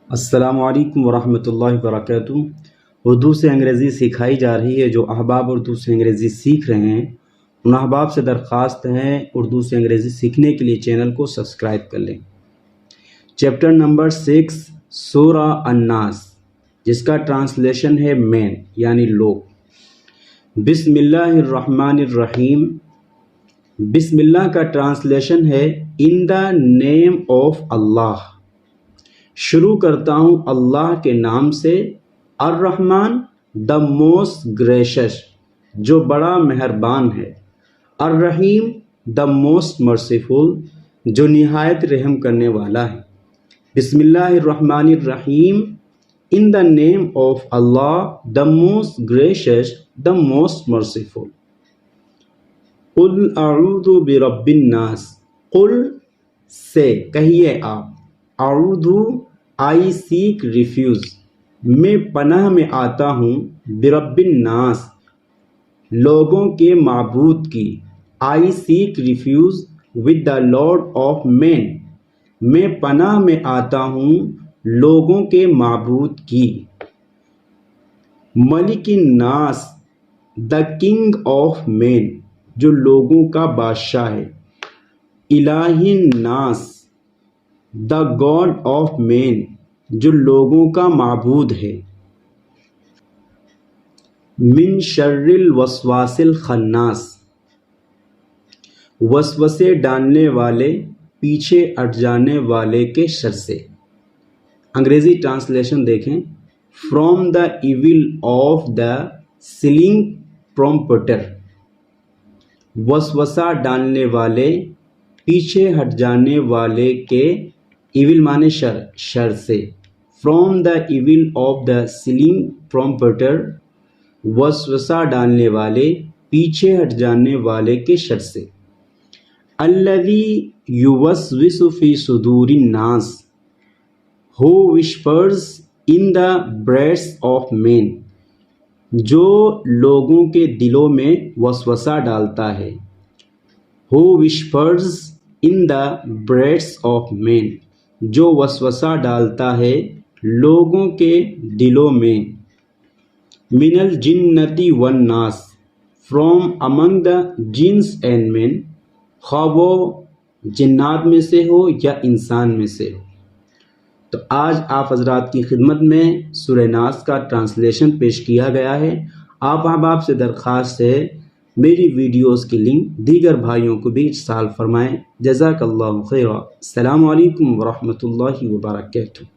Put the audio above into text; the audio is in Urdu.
السلام علیکم ورحمۃ اللہ وبرکاتہ۔ اردو سے انگریزی سکھائی جا رہی ہے۔ جو احباب اردو سے انگریزی سیکھ رہے ہیں ان احباب سے درخواست ہے اردو سے انگریزی سیکھنے کے لیے چینل کو سبسکرائب کر لیں۔ چیپٹر نمبر 6 سورہ الناس، جس کا ٹرانسلیشن ہے مین یعنی لوگ۔ بسم اللہ الرحمن الرحیم۔ بسم اللہ کا ٹرانسلیشن ہے ان دا نیم آف اللہ۔ شروع کرتا ہوں اللہ کے نام سے۔ الرحمن دا موسٹ گریشس، جو بڑا مہربان ہے۔ الرحیم دا موسٹ مرسیفل، جو نہایت رحم کرنے والا ہے۔ بسم اللہ الرحمن الرحیم، in the name of Allah the most gracious the most merciful. قل اعوذ برب الناس۔ قل سے کہیے آپ، اعوذ آئی سیک ریفیوز، میں پناہ میں آتا ہوں، برب الناس لوگوں کے معبود کی۔ I seek refuge with the Lord of men, میں پناہ میں آتا ہوں لوگوں کے معبود کی۔ ملک الناس دا کنگ آف مین، جو لوگوں کا بادشاہ ہے۔ الہ الناس دا گاڈ آف مین، جو لوگوں کا معبود ہے۔ من شر الوسواس الخناس، وسوسے ڈالنے والے، پیچھے ہٹ جانے والے کے شر سے۔ انگریزی ٹرانسلیشن دیکھیں۔ From the evil of the slinking prompter, وسوسہ ڈالنے والے، پیچھے ہٹ جانے والے کے، ایول مانے شر، شر سے۔ From the evil of the slinking prompter, وسوسہ ڈالنے والے، پیچھے ہٹ جانے والے کے شر سے۔ الذی یوسوس فی صدور الناس، ہو وسپرز ان دا بریسٹس آف مین، جو لوگوں کے دلوں میں وسوسہ ڈالتا ہے۔ ہو وسپرز ان دا بریسٹس آف مین، جو وسوسہ ڈالتا ہے لوگوں کے دلوں میں۔ من الجنۃ والناس، فرام امنگ دا جنس اینڈ مین، خواہ وہ جنات میں سے ہو یا انسان میں سے ہو۔ تو آج آپ حضرات کی خدمت میں سورہ ناس کا ٹرانسلیشن پیش کیا گیا ہے۔ آپ احباب سے درخواست ہے میری ویڈیوز کی لنک دیگر بھائیوں کو بھی ارسال فرمائیں۔ جزاک اللہ خیرا۔ السلام علیکم ورحمۃ اللہ وبرکاتہ۔